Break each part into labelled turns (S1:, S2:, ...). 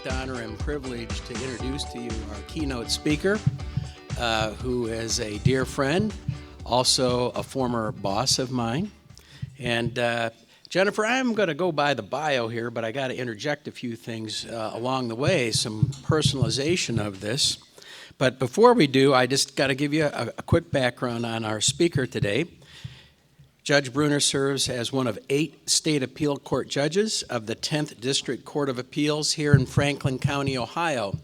S1: distinct honor and privilege to introduce to you our keynote speaker, who is a dear friend, also a former boss of mine. And Jennifer, I'm going to go by the bio here, but I got to interject a few things along the way, some personalization of this. But before we do, I just got to give you a quick background on our speaker today. Judge Bruner serves as one of 8 state appeal court judges of the 10th District Court of Appeals here in Franklin County, Ohio.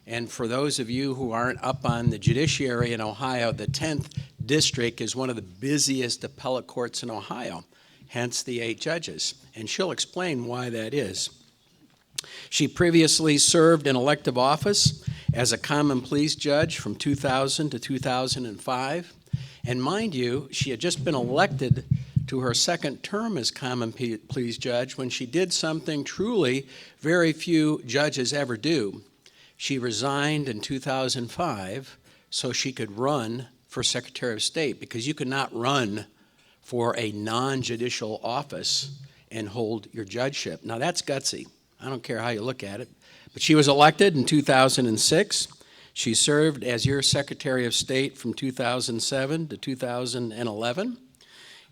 S1: And for those of you who aren't up on the Judiciary in Ohio, the 10th District is one of the busiest appellate courts in Ohio, hence the 8 judges. And she'll explain why that is. She previously served in elective office as a common pleas judge from 2000 to 2005. And mind you, she had just been elected to her second term as common pleas judge when she did something truly very few judges ever do. She resigned in 2005 so she could run for Secretary of State, because you could not run for a non-judicial office and hold your judgeship. Now that's gutsy. I don't care how you look at it. But she was elected in 2006. She served as your Secretary of State from 2007 to 2011.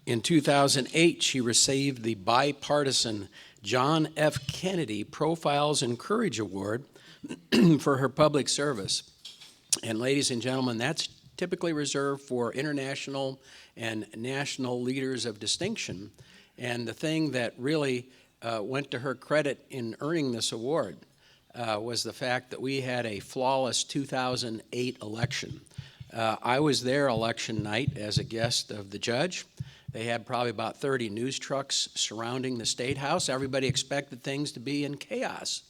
S1: In 2008, she received the bipartisan John F. Kennedy Profiles in Courage Award for her public service. And ladies and gentlemen, that's typically reserved for international and national leaders of distinction. And the thing that really went to her credit in earning this award was the fact that we had a flawless 2008 election. I was there election night as a guest of the judge. They had probably about 30 news trucks surrounding the State House. Everybody expected things to be in chaos.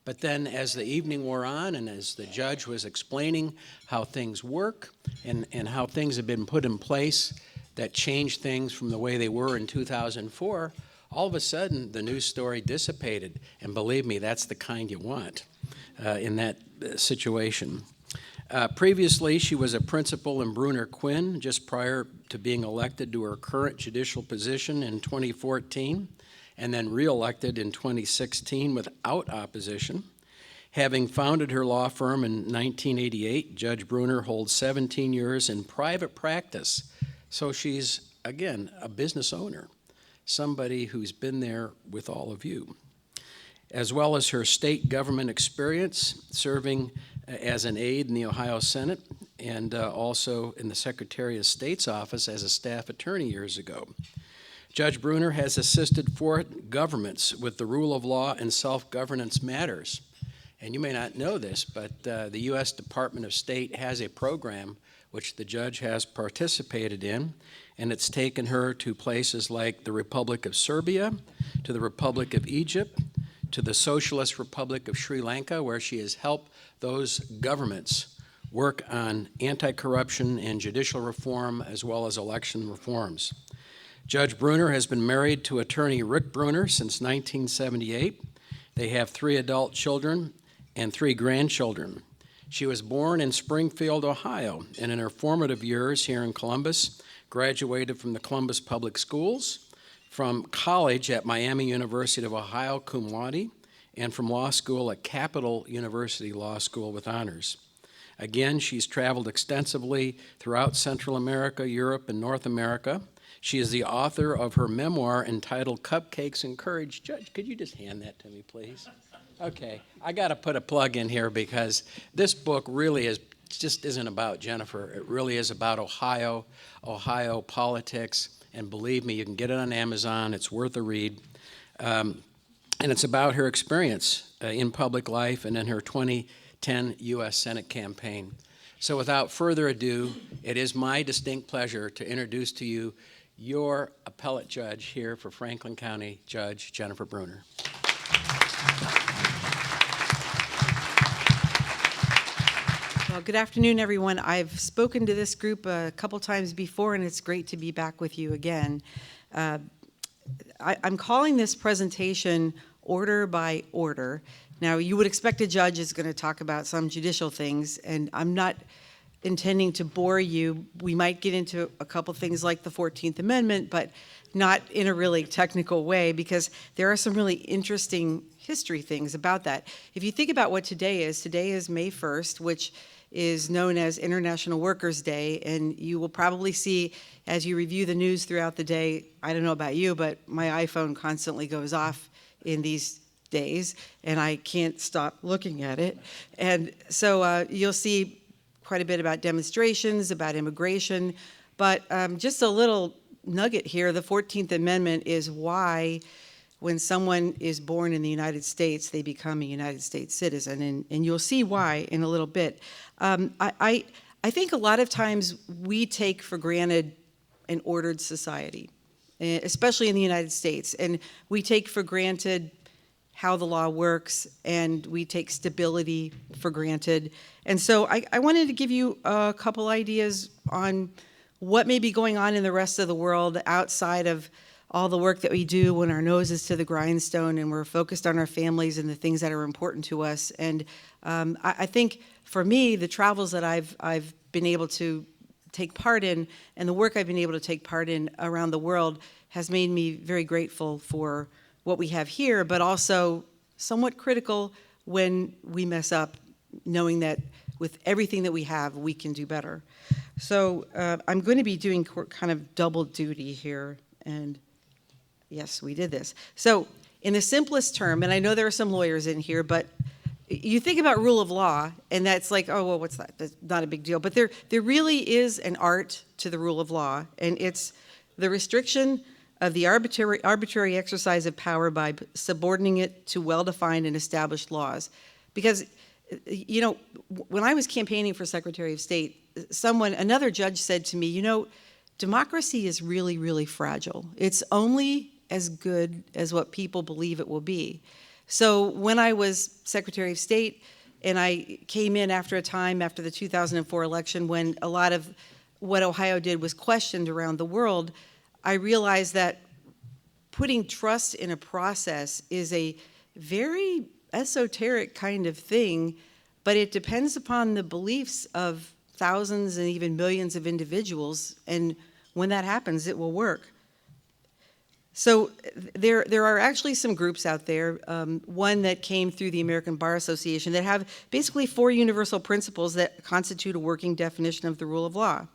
S1: But then as the evening wore on and as the judge was explaining how things work and how things have been put in place that changed things from the way they were in 2004, all of a sudden, the news story dissipated, and believe me, that's the kind you want in that situation. Previously, she was a principal in Bruner Quinn just prior to being elected to her current judicial position in 2014, and then re-elected in 2016 without opposition. Having founded her law firm in 1988, Judge Bruner holds 17 years in private practice, so she's, again, a business owner. Somebody who's been there with all of you, as well as her state government experience serving as an aide in the Ohio Senate and also in the Secretary of State's office as a staff attorney years ago. Judge Bruner has assisted 4 governments with the rule of law and self-governance matters. And you may not know this, but the U.S. Department of State has a program which the judge has participated in, and it's taken her to places like the Republic of Serbia, to the Republic of Egypt, to the Socialist Republic of Sri Lanka, where she has helped those governments work on anti-corruption and judicial reform as well as election reforms. Judge Bruner has been married to attorney Rick Bruner since 1978. They have 3 adult children and 3 grandchildren. She was born in Springfield, Ohio, and in her formative years here in Columbus, graduated from the Columbus Public Schools, from college at Miami University of Ohio, cum laude, and from law school at Capital University Law School with honors. Again, she's traveled extensively throughout Central America, Europe, and North America. She is the author of her memoir entitled Cupcakes and Courage. Judge, could you just hand that to me, please? Okay, I got to put a plug in here because this book really just isn't about Jennifer. It really is about Ohio politics, and believe me, you can get it on Amazon. It's worth a read. And it's about her experience in public life and in her 2010 U.S. Senate campaign. So without further ado, it is my distinct pleasure to introduce to you your appellate judge here for Franklin County, Judge Jennifer Bruner.
S2: Well, good afternoon, everyone. I've spoken to this group a couple times before, and it's great to be back with you again. I'm calling this presentation Order by Order. Now, you would expect a judge is going to talk about some judicial things, and I'm not intending to bore you. We might get into a couple things like the 14th Amendment, but not in a really technical way, because there are some really interesting history things about that. If you think about what today is May 1st, which is known as International Workers' Day, and you will probably see as you review the news throughout the day, I don't know about you, but my iPhone constantly goes off in these days, and I can't stop looking at it. And so you'll see quite a bit about demonstrations, about immigration, but just a little nugget here, the 14th Amendment is why when someone is born in the United States, they become a United States citizen, and you'll see why in a little bit. I think a lot of times we take for granted an ordered society, especially in the United States, and we take for granted how the law works, and we take stability for granted. And so I wanted to give you a couple ideas on what may be going on in the rest of the world outside of all the work that we do when our nose is to the grindstone and we're focused on our families and the things that are important to us. And I think for me, the travels that I've been able to take part in and the work I've been able to take part in around the world has made me very grateful for what we have here, but also somewhat critical when we mess up, knowing that with everything that we have, we can do better. So I'm going to be doing kind of double duty here, and yes, we did this. So in the simplest term, and I know there are some lawyers in here, but you think about rule of law, and that's like, oh, well, what's that? That's not a big deal. But there really is an art to the rule of law, and it's the restriction of the arbitrary exercise of power by subordinating it to well-defined and established laws. Because, you know, when I was campaigning for Secretary of State, another judge said to me, you know, democracy is really, really fragile. It's only as good as what people believe it will be. So when I was Secretary of State, and I came in after a time after the 2004 election when a lot of what Ohio did was questioned around the world, I realized that putting trust in a process is a very esoteric kind of thing, but it depends upon the beliefs of thousands and even millions of individuals, and when that happens, it will work. So there are actually some groups out there, one that came through the American Bar Association, that have basically 4 universal principles that constitute a working definition of the rule of law.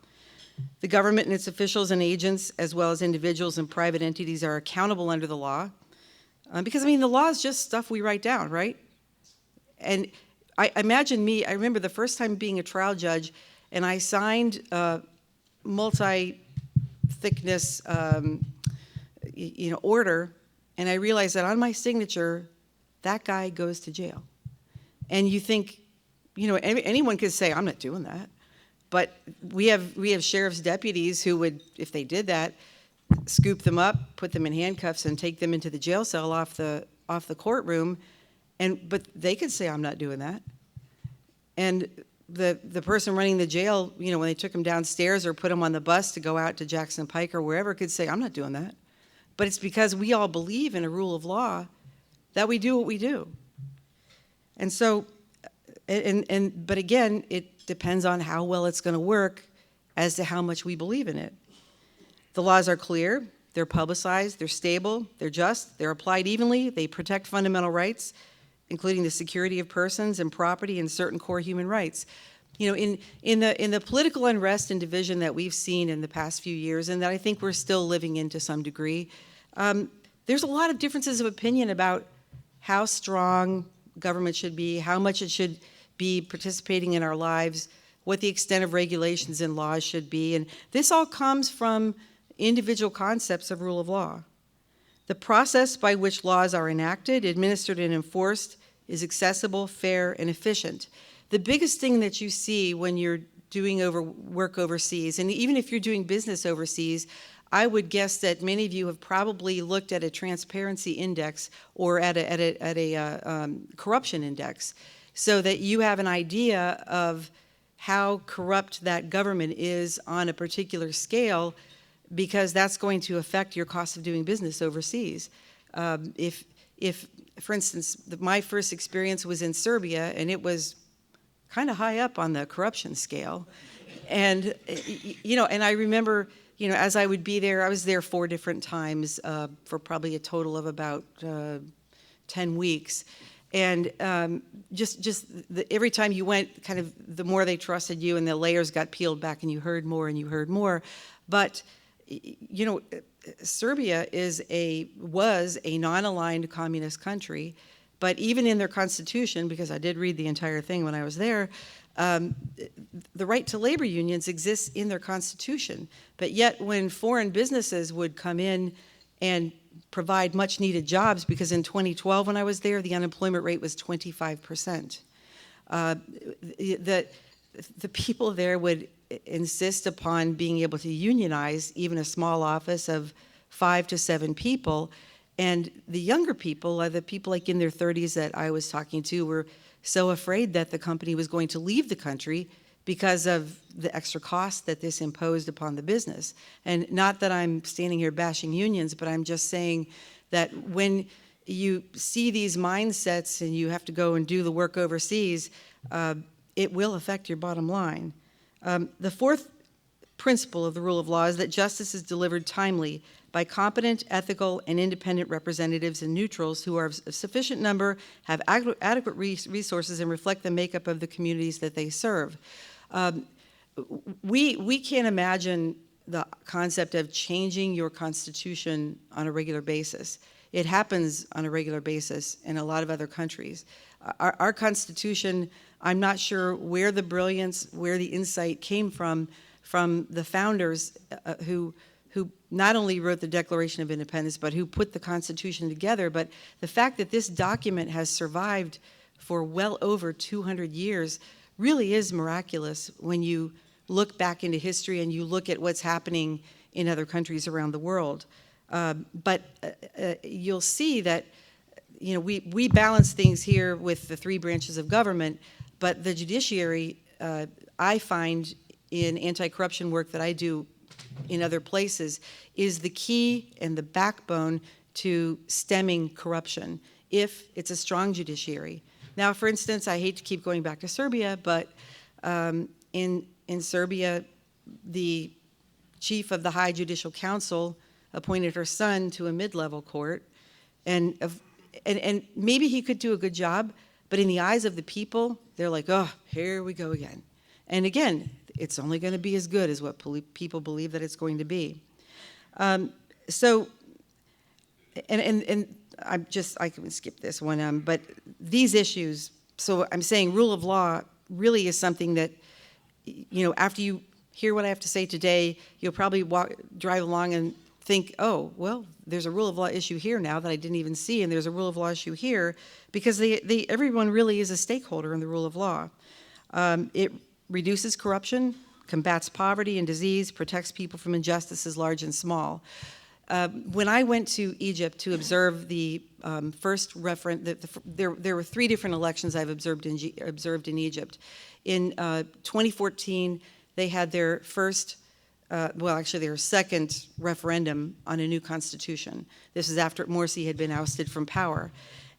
S2: The government and its officials and agents, as well as individuals and private entities, are accountable under the law. Because, I mean, the law is just stuff we write down, right? And I remember the first time being a trial judge, and I signed a multi-thickness order, and I realized that on my signature, that guy goes to jail. And you think, you know, anyone could say, I'm not doing that. But we have sheriff's deputies who would, if they did that, scoop them up, put them in handcuffs, and take them into the jail cell off the courtroom. But they could say, I'm not doing that. And the person running the jail, you know, when they took him downstairs or put him on the bus to go out to Jackson Pike or wherever, could say, I'm not doing that. But it's because we all believe in a rule of law that we do what we do. And so, but again, it depends on how well it's going to work as to how much we believe in it. The laws are clear, they're publicized, they're stable, they're just, they're applied evenly, they protect fundamental rights, including the security of persons and property and certain core human rights. You know, in the political unrest and division that we've seen in the past few years, and that I think we're still living in to some degree, there's a lot of differences of opinion about how strong government should be, how much it should be participating in our lives, what the extent of regulations and laws should be, and this all comes from individual concepts of rule of law. The process by which laws are enacted, administered, and enforced is accessible, fair, and efficient. The biggest thing that you see when you're doing work overseas, and even if you're doing business overseas, I would guess that many of you have probably looked at a transparency index or at a corruption index, so that you have an idea of how corrupt that government is on a particular scale, because that's going to affect your cost of doing business overseas. If for instance, my first experience was in Serbia, and it was kind of high up on the corruption scale. And, and I remember, as I would be there, I was there 4 different times for probably a total of about 10 weeks. And every time you went, kind of the more they trusted you and the layers got peeled back and you heard more and you heard more. But, Serbia was a non-aligned communist country, but even in their constitution, because I did read the entire thing when I was there, the right to labor unions exists in their constitution. But yet when foreign businesses would come in and provide much needed jobs, because in 2012 when I was there, the unemployment rate was 25%. The people there would insist upon being able to unionize even a small office of 5 to 7 people. And the younger people, the people like in their 30s that I was talking to, were so afraid that the company was going to leave the country because of the extra cost that this imposed upon the business. And not that I'm standing here bashing unions, but I'm just saying that when you see these mindsets and you have to go and do the work overseas, it will affect your bottom line. The 4th principle of the rule of law is that justice is delivered timely by competent, ethical, and independent representatives and neutrals who are of sufficient number, have adequate resources, and reflect the makeup of the communities that they serve. We can't imagine the concept of changing your constitution on a regular basis. It happens on a regular basis in a lot of other countries. Our Constitution, I'm not sure where the brilliance, where the insight came from the founders who not only wrote the Declaration of Independence, but who put the Constitution together. But the fact that this document has survived for well over 200 years really is miraculous when you look back into history and you look at what's happening in other countries around the world. But you'll see that we balance things here with the 3 branches of government, but the judiciary, I find in anti-corruption work that I do in other places, is the key and the backbone to stemming corruption if it's a strong judiciary. Now, for instance, I hate to keep going back to Serbia, but in Serbia, the chief of the High Judicial Council appointed her son to a mid-level court, and maybe he could do a good job, but in the eyes of the people, they're like, oh, here we go again. And again, it's only going to be as good as what people believe that it's going to be. I can skip this one, but these issues, so I'm saying rule of law really is something that, after you hear what I have to say today, you'll probably drive along and think, oh, well, there's a rule of law issue here now that I didn't even see, and there's a rule of law issue here, because everyone really is a stakeholder in the rule of law. It reduces corruption, combats poverty and disease, protects people from injustices large and small. When I went to Egypt to observe the first referendum, there were 3 different elections I've observed in Egypt. In 2014, they had their their second referendum on a new constitution. This is after Morsi had been ousted from power.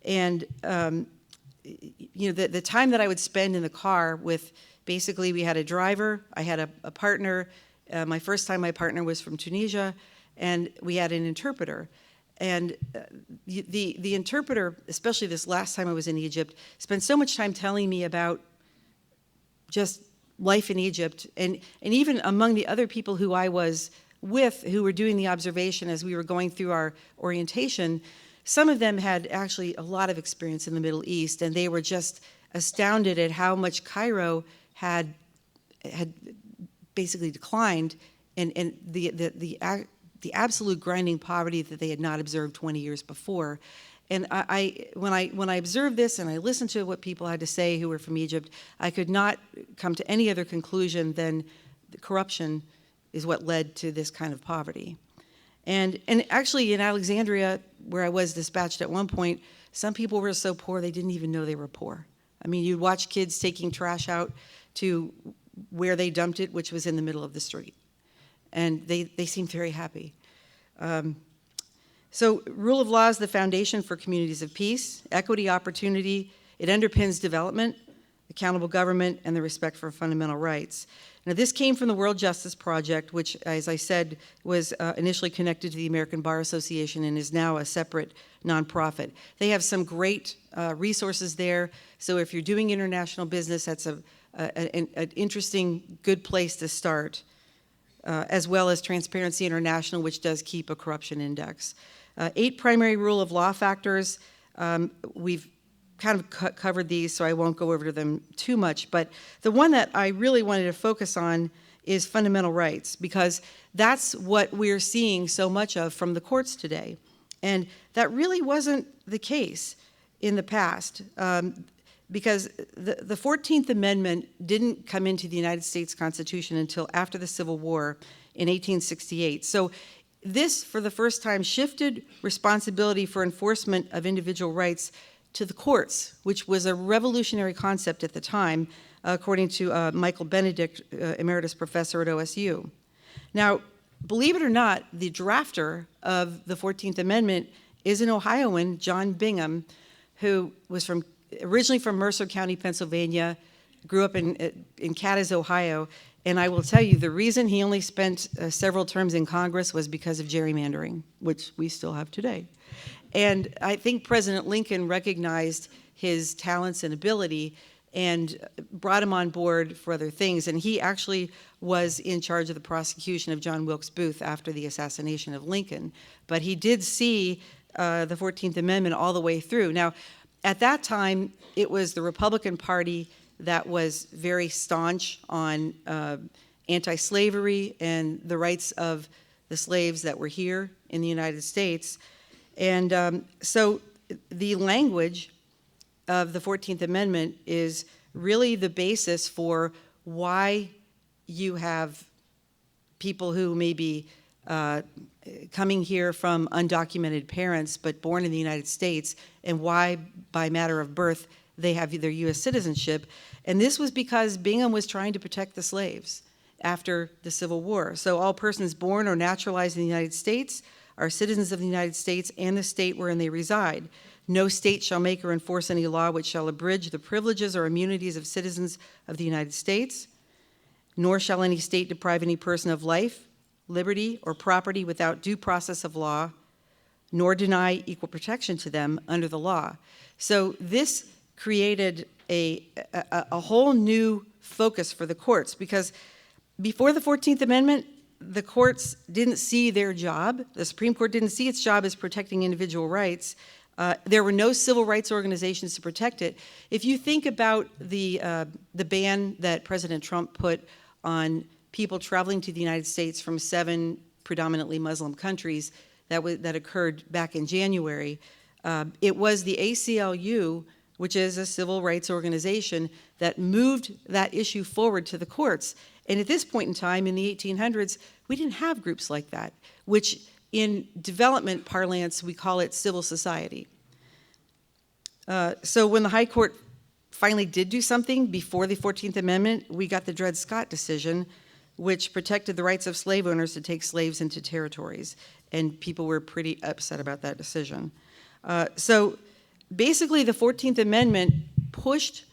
S2: And the time that I would spend in the car with, basically we had a driver, I had a partner. My first time my partner was from Tunisia, and we had an interpreter. And the interpreter, especially this last time I was in Egypt, spent so much time telling me about just life in Egypt. And even among the other people who I was with, who were doing the observation as we were going through our orientation, some of them had actually a lot of experience in the Middle East, and they were just astounded at how much Cairo had basically declined, and the absolute grinding poverty that they had not observed 20 years before. And when I observed this and I listened to what people had to say who were from Egypt, I could not come to any other conclusion than the corruption is what led to this kind of poverty. And actually in Alexandria, where I was dispatched at one point, some people were so poor they didn't even know they were poor. I mean, you'd watch kids taking trash out to where they dumped it, which was in the middle of the street. And they seemed very happy. So rule of law is the foundation for communities of peace, equity, opportunity. It underpins development. accountable government, and the respect for fundamental rights. Now, this came from the World Justice Project, which, as I said, was initially connected to the American Bar Association and is now a separate nonprofit. They have some great resources there, so if you're doing international business, that's an interesting, good place to start, as well as Transparency International, which does keep a corruption index. 8 primary rule of law factors. We've kind of covered these, so I won't go over them too much, but the one that I really wanted to focus on is fundamental rights, because that's what we're seeing so much of from the courts today. And that really wasn't the case in the past, because the 14th Amendment didn't come into the United States Constitution until after the Civil War in 1868. So this, for the first time, shifted responsibility for enforcement of individual rights to the courts, which was a revolutionary concept at the time, according to Michael Benedict, emeritus professor at OSU. Now, believe it or not, the drafter of the 14th Amendment is an Ohioan, John Bingham, who was originally from Mercer County, Pennsylvania, grew up in Cadiz, Ohio, and I will tell you, the reason he only spent several terms in Congress was because of gerrymandering, which we still have today. And I think President Lincoln recognized his talents and ability and brought him on board for other things. And he actually was in charge of the prosecution of John Wilkes Booth after the assassination of Lincoln. But he did see the 14th Amendment all the way through. Now, at that time, it was the Republican Party that was very staunch on anti-slavery and the rights of the slaves that were here in the United States. And so the language of the 14th Amendment is really the basis for why you have people who may be coming here from undocumented parents but born in the United States, and why, by matter of birth, they have their U.S. citizenship. And this was because Bingham was trying to protect the slaves after the Civil War. So all persons born or naturalized in the United States are citizens of the United States and the state wherein they reside. No state shall make or enforce any law which shall abridge the privileges or immunities of citizens of the United States, nor shall any state deprive any person of life, liberty, or property without due process of law, nor deny equal protection to them under the law. So this created a whole new focus for the courts, because before the 14th Amendment, the courts didn't see their job. The Supreme Court didn't see its job as protecting individual rights. There were no civil rights organizations to protect it. If you think about the ban that President Trump put on people traveling to the United States from 7 predominantly Muslim countries that occurred back in January, it was the ACLU, which is a civil rights organization, that moved that issue forward to the courts. And at this point in time, in the 1800s, we didn't have groups like that, which in development parlance, we call it civil society. So when the High Court finally did do something before the 14th Amendment, we got the Dred Scott decision, which protected the rights of slave owners to take slaves into territories. And people were pretty upset about that decision. So basically, the 14th Amendment pushed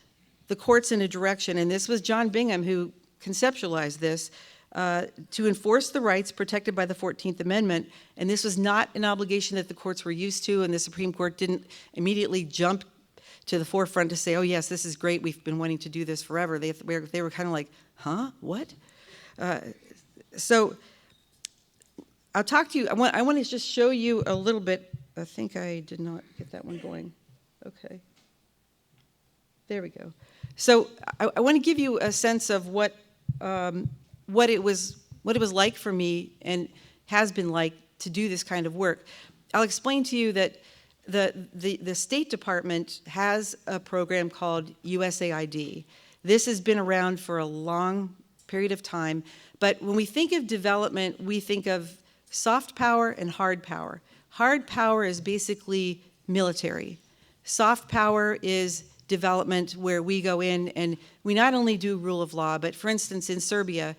S2: the courts in a direction, and this was John Bingham who conceptualized this, to enforce the rights protected by the 14th Amendment. And this was not an obligation that the courts were used to, and the Supreme Court didn't immediately jump to the forefront to say, oh yes, this is great, we've been wanting to do this forever. They were kind of like, huh, what? So I'll talk to you, I want to just show you a little bit. I think I did not get that one going. Okay. There we go. So I want to give you a sense of what it was like for me and has been like to do this kind of work. I'll explain to you that the State Department has a program called USAID. This has been around for a long period of time, but when we think of development, we think of soft power and hard power. Hard power is basically military. Soft power is development where we go in and we not only do rule of law, but for instance, in Serbia,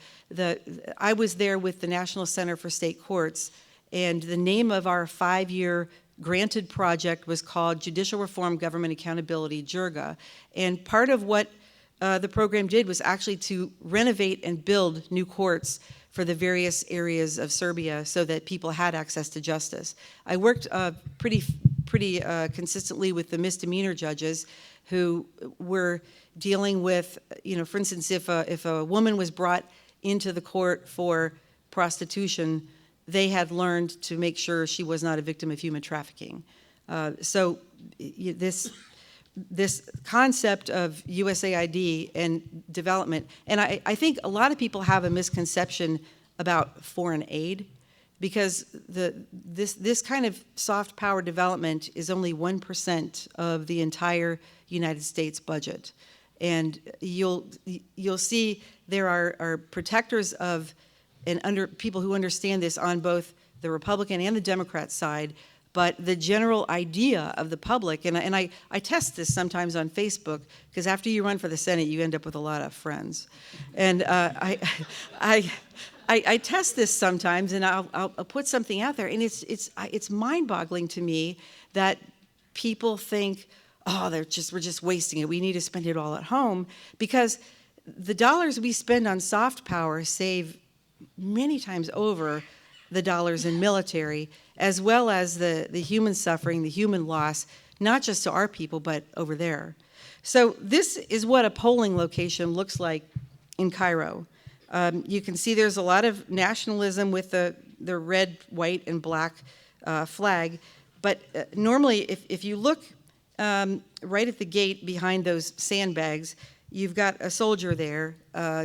S2: I was there with the National Center for State Courts, and the name of our 5-year granted project was called Judicial Reform Government Accountability, JIRGA. And part of what the program did was actually to renovate and build new courts for the various areas of Serbia so that people had access to justice. I worked pretty consistently with the misdemeanor judges who were dealing with, for instance, if a woman was brought into the court for prostitution, they had learned to make sure she was not a victim of human trafficking. So this concept of USAID and development, and I think a lot of people have a misconception about foreign aid, because this kind of soft power development is only 1% of the entire United States budget. And you'll see there are protectors of and people who understand this on both the Republican and the Democrat side. But the general idea of the public, and I test this sometimes on Facebook, because after you run for the Senate, you end up with a lot of friends. And I test this sometimes, and I'll put something out there, and it's mind-boggling to me that people think, oh, we're just wasting it. We need to spend it all at home, because the dollars we spend on soft power save many times over the dollars in military, as well as the human suffering, the human loss, not just to our people, but over there. So this is what a polling location looks like in Cairo. You can see there's a lot of nationalism with the red, white, and black flag. But normally, if you look right at the gate behind those sandbags, you've got a soldier there.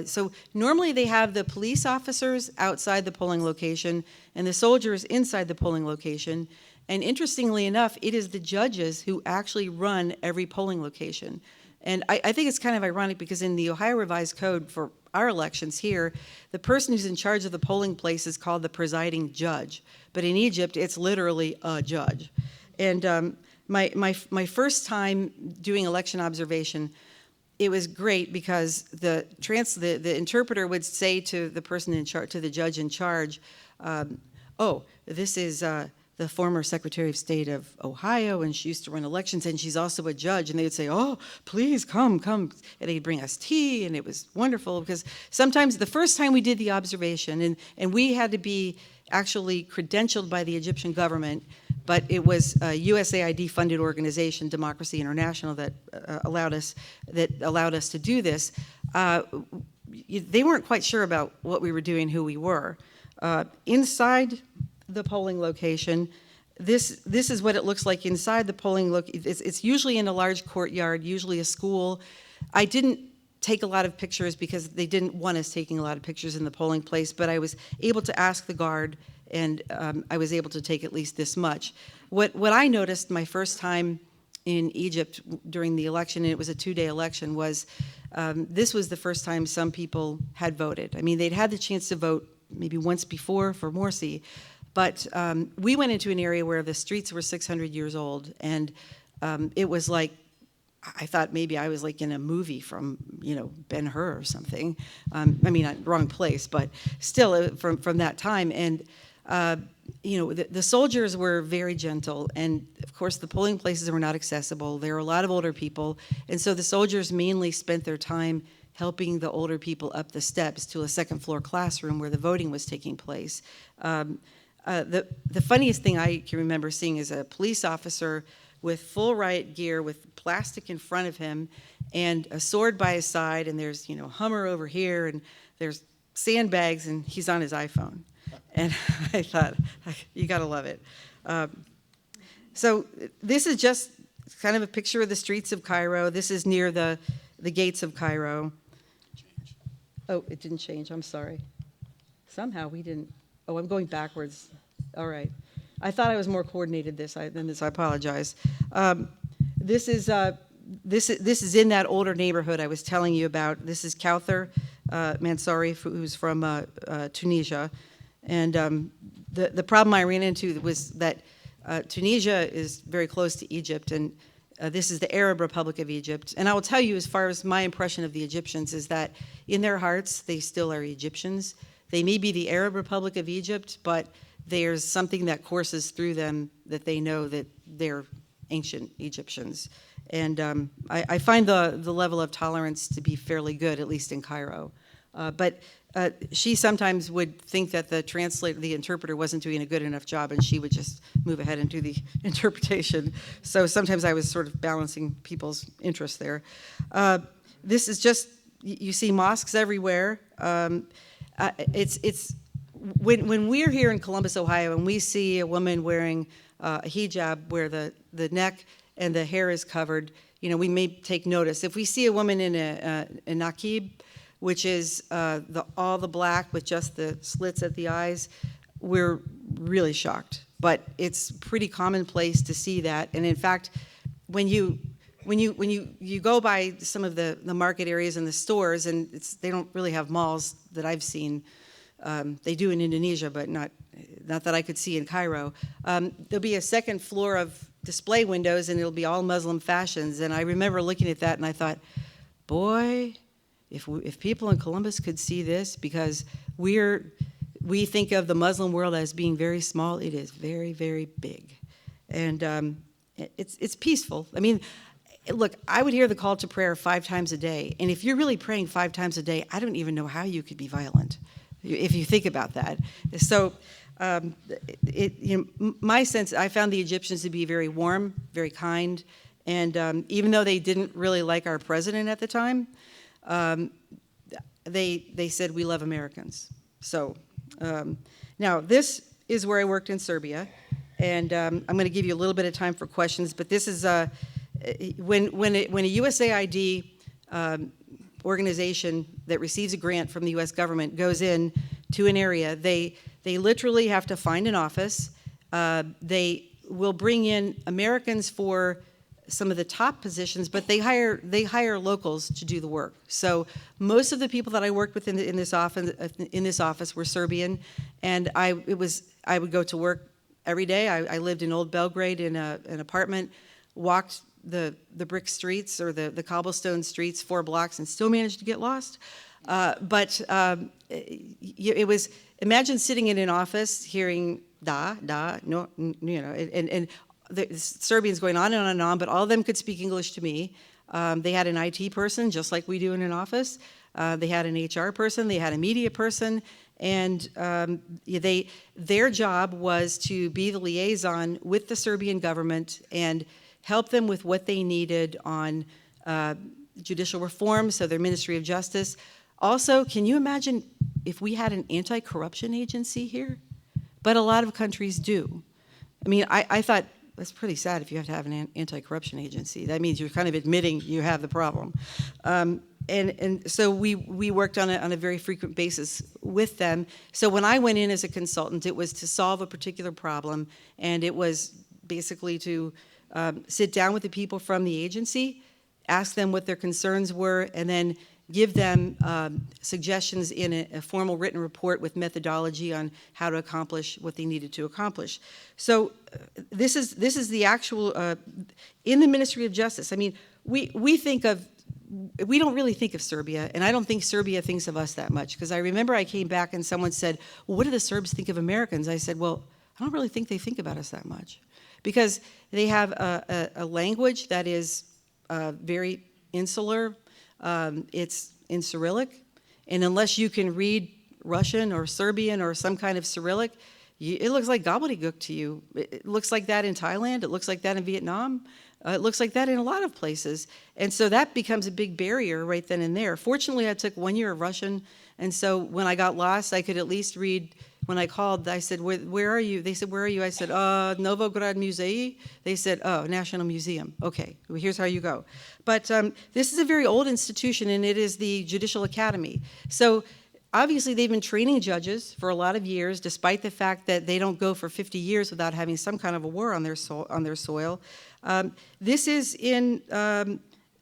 S2: So normally they have the police officers outside the polling location and the soldiers inside the polling location. And interestingly enough, it is the judges who actually run every polling location. And I think it's kind of ironic, because in the Ohio Revised Code for our elections here, the person who's in charge of the polling place is called the presiding judge. But in Egypt, it's literally a judge. And my first time doing election observation, it was great, because the interpreter would say to the person in charge, to the judge in charge, oh, this is the former Secretary of State of Ohio, and she used to run elections, and she's also a judge. And they would say, oh, please come. And they'd bring us tea, and it was wonderful, because sometimes the first time we did the observation, and we had to be actually credentialed by the Egyptian government, but it was a USAID-funded organization, Democracy International, that allowed us to do this. They weren't quite sure about what we were doing, who we were. Inside the polling location, this is what it looks like inside the polling location. It's usually in a large courtyard, usually a school. I didn't take a lot of pictures because they didn't want us taking a lot of pictures in the polling place, but I was able to ask the guard, and I was able to take at least this much. What I noticed my first time in Egypt during the election, and it was a 2-day election, was this was the first time some people had voted. I mean, they'd had the chance to vote maybe once before for Morsi, but we went into an area where the streets were 600 years old, and it was like, I thought maybe I was like in a movie from, Ben-Hur or something. I mean, wrong place, but still from that time. And, the soldiers were very gentle. And, of course, the polling places were not accessible. There were a lot of older people. And so the soldiers mainly spent their time helping the older people up the steps to a second-floor classroom where the voting was taking place. The funniest thing I can remember seeing is a police officer with full riot gear, with plastic in front of him, and a sword by his side, and there's, Hummer over here, and there's sandbags, and he's on his iPhone. And I thought, you gotta love it. So this is just kind of a picture of the streets of Cairo. This is near the gates of Cairo. Oh, it didn't change, I'm sorry. Somehow we didn't, oh, I'm going backwards. All right. I thought I was more coordinated than this. I apologize. This is in that older neighborhood I was telling you about. This is Kauthar Mansouri, who's from Tunisia, and the problem I ran into was that Tunisia is very close to Egypt, and this is the Arab Republic of Egypt. And I will tell you, as far as my impression of the Egyptians, is that in their hearts they still are Egyptians. They may be the Arab Republic of Egypt, but there's something that courses through them that they know that they're ancient Egyptians. And I find the level of tolerance to be fairly good, at least in Cairo. But she sometimes would think that the interpreter wasn't doing a good enough job, and she would just move ahead and do the interpretation. So sometimes I was sort of balancing people's interests there. This is just, you see mosques everywhere. When we're here in Columbus, Ohio, and we see a woman wearing a hijab where the neck and the hair is covered, we may take notice. If we see a woman in a naqib, which is all the black with just the slits at the eyes, we're really shocked. But it's pretty commonplace to see that. And in fact, when you go by some of the market areas and the stores, and they don't really have malls that I've seen. They do in Indonesia, but not that I could see in Cairo. There'll be a second floor of display windows, and it'll be all Muslim fashions. And I remember looking at that, and I thought, boy, if people in Columbus could see this, because we think of the Muslim world as being very small. It is very, very big, and it's peaceful. I mean, look, I would hear the call to prayer 5 times a day, and if you're really praying 5 times a day, I don't even know how you could be violent, if you think about that. So, my sense, I found the Egyptians to be very warm, very kind, and even though they didn't really like our president at the time, they said, we love Americans. So now this is where I worked in Serbia, and I'm going to give you a little bit of time for questions, but this is when a USAID organization that receives a grant from the U.S. government goes in to an area, they literally have to find an office. They will bring in Americans for some of the top positions, but they hire locals to do the work. So most of the people that I worked with in this office were Serbian, and I would go to work every day. I lived in Old Belgrade in an apartment, walked the brick streets or the cobblestone streets 4 blocks, and still managed to get lost. But it was, imagine sitting in an office hearing no, and the Serbians going on and on, but all of them could speak English to me. They had an IT person, just like we do in an office. They had an HR person. They had a media person. And their job was to be the liaison with the Serbian government and help them with what they needed on judicial reform, so their Ministry of Justice. Also, can you imagine if we had an anti-corruption agency here? But a lot of countries do. I mean, I thought, that's pretty sad if you have to have an anti-corruption agency. That means you're kind of admitting you have the problem. And so we worked on a very frequent basis with them. So when I went in as a consultant, it was to solve a particular problem, and it was basically to sit down with the people from the agency, ask them what their concerns were, and then give them suggestions in a formal written report with methodology on how to accomplish what they needed to accomplish. So this is the actual, in the Ministry of Justice. I mean, we don't really think of Serbia, and I don't think Serbia thinks of us that much, because I remember I came back and someone said, well, what do the Serbs think of Americans? I said, well, I don't really think they think about us that much, because they have a language that is very insular. It's in Cyrillic, and unless you can read Russian or Serbian or some kind of Cyrillic, it looks like gobbledygook to you. It looks like that in Thailand. It looks like that in Vietnam. It looks like that in a lot of places. And so that becomes a big barrier right then and there. Fortunately, I took 1 year of Russian, and so when I got lost, I could at least read. When I called, I said, where are you? They said, where are you? I said, Novograd Muzei. They said, oh, National Museum. Okay, well, here's how you go. But this is a very old institution, and it is the Judicial Academy. So obviously, they've been training judges for a lot of years, despite the fact that they don't go for 50 years without having some kind of a war on their soil. This is in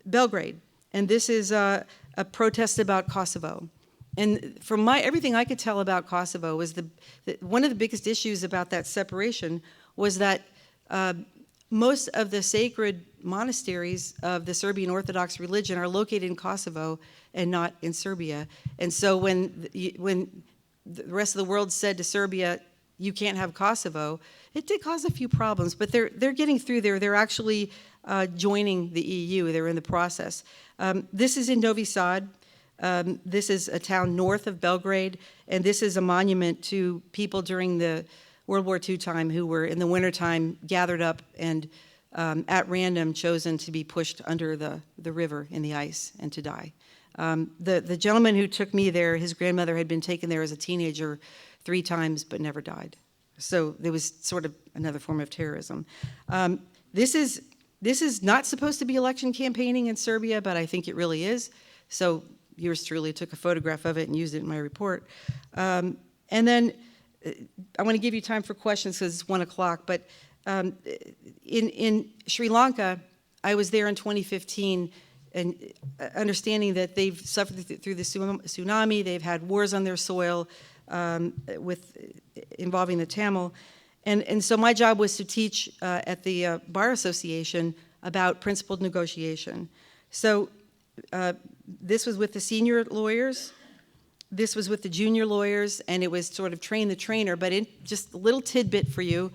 S2: Belgrade, and this is a protest about Kosovo. And from everything I could tell about Kosovo was one of the biggest issues about that separation was that most of the sacred monasteries of the Serbian Orthodox religion are located in Kosovo and not in Serbia. And so when the rest of the world said to Serbia, you can't have Kosovo, it did cause a few problems, but they're getting through there. They're actually joining the EU. They're in the process. This is in Novi Sad. This is a town north of Belgrade, and this is a monument to people during the World War II time who were in the wintertime gathered up and at random chosen to be pushed under the river in the ice and to die. The gentleman who took me there, his grandmother had been taken there as a teenager 3 times but never died. So there was sort of another form of terrorism. This is not supposed to be election campaigning in Serbia, but I think it really is. So yours truly took a photograph of it and used it in my report. And then I want to give you time for questions because it's 1 o'clock, but in Sri Lanka, I was there in 2015, and understanding that they've suffered through the tsunami, they've had wars on their soil involving the Tamil, and so my job was to teach at the Bar Association about principled negotiation. So this was with the senior lawyers, this was with the junior lawyers, and it was sort of train the trainer, but just a little tidbit for you.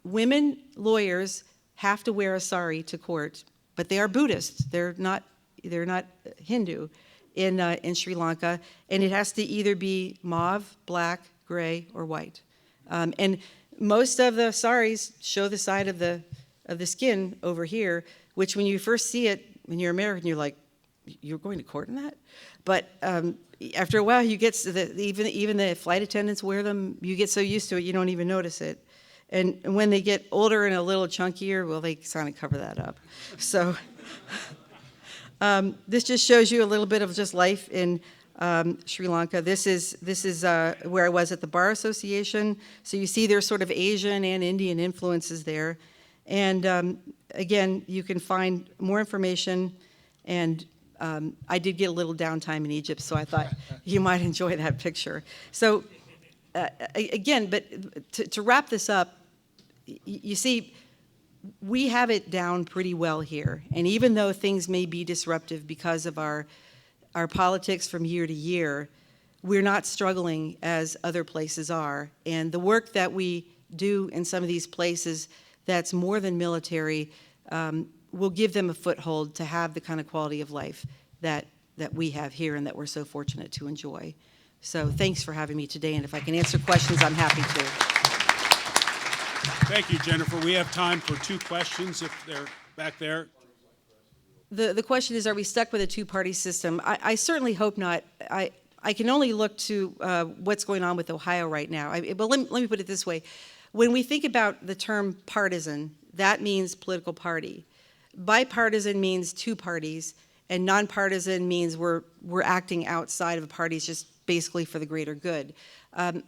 S2: Women lawyers have to wear a sari to court, but they are Buddhist. They're not Hindu in Sri Lanka, and it has to either be mauve, black, gray, or white. And most of the saris show the side of the skin over here, which when you first see it, when you're American, you're like, you're going to court in that? But after a while, you get even the flight attendants wear them. You get so used to it, you don't even notice it. And when they get older and a little chunkier, well, they kind of cover that up. So this just shows you a little bit of just life in Sri Lanka. This is where I was at the Bar Association. So you see there's sort of Asian and Indian influences there. And again, you can find more information. And I did get a little downtime in Egypt, so I thought you might enjoy that picture. So again, but to wrap this up, you see, we have it down pretty well here. And even though things may be disruptive because of our politics from year to year, we're not struggling as other places are. And the work that we do in some of these places that's more than military will give them a foothold to have the kind of quality of life that we have here and that we're so fortunate to enjoy. So thanks for having me today, and if I can answer questions, I'm happy to.
S3: Thank you, Jennifer. We have time for 2 questions if they're back there.
S2: The question is, are we stuck with a 2-party system? I certainly hope not. I can only look to what's going on with Ohio right now. But let me put it this way. When we think about the term partisan, that means political party. Bipartisan means 2 parties, and nonpartisan means we're acting outside of parties just basically for the greater good. A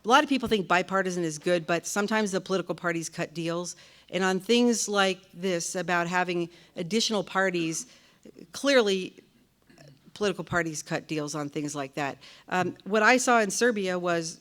S2: lot of people think bipartisan is good, but sometimes the political parties cut deals. And on things like this, about having additional parties, clearly political parties cut deals on things like that. What I saw in Serbia was,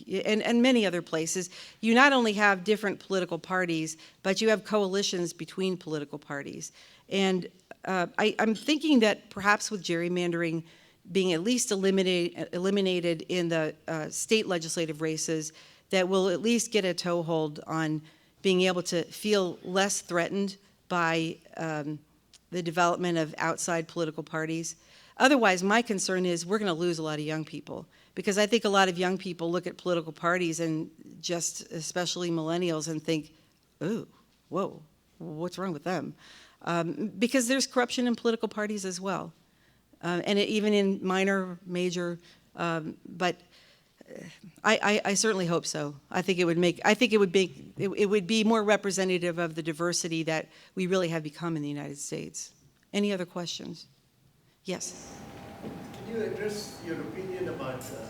S2: and many other places, you not only have different political parties, but you have coalitions between political parties. And I'm thinking that perhaps with gerrymandering being at least eliminated in the state legislative races, that will at least get a toehold on being able to feel less threatened by the development of outside political parties. Otherwise, my concern is we're going to lose a lot of young people, because I think a lot of young people look at political parties and just, especially millennials, and think, ooh, whoa, what's wrong with them? Because there's corruption in political parties as well. And even in minor, major, but I certainly hope so. I think it would be more representative of the diversity that we really have become in the United States. Any other questions? Yes.
S4: Can you address your opinion about the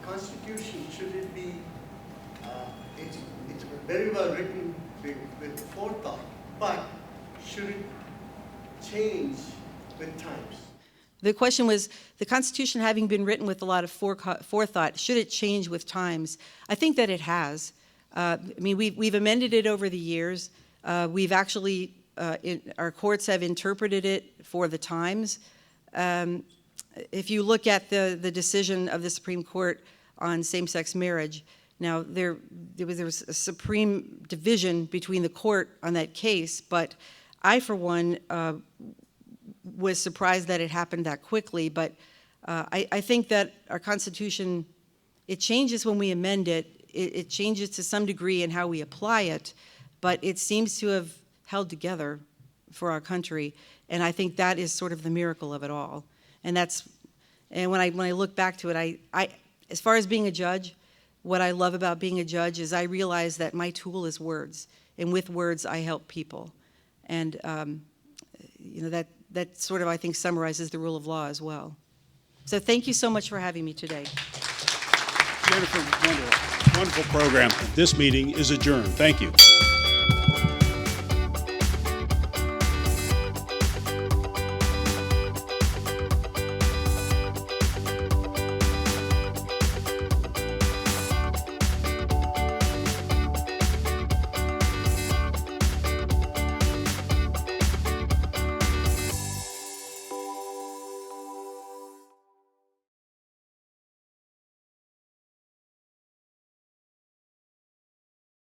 S4: Constitution? Should it be? It's very well written with forethought, but should it change with times?
S2: The question was, the Constitution having been written with a lot of forethought, should it change with times? I think that it has. I mean, we've amended it over the years. We've actually, our courts have interpreted it for the times. If you look at the decision of the Supreme Court on same-sex marriage, Now, there was a supreme division between the court on that case, but I, for one, was surprised that it happened that quickly. But I think that our Constitution, it changes when we amend it. It changes to some degree in how we apply it, but it seems to have held together for our country, and I think that is sort of the miracle of it all. And when I look back to it, I as far as being a judge, what I love about being a judge is I realize that my tool is words, and with words I help people, and that sort of, I think, summarizes the rule of law as well. So thank you so much for having me today.
S3: Jennifer, wonderful program. This meeting is adjourned. Thank you.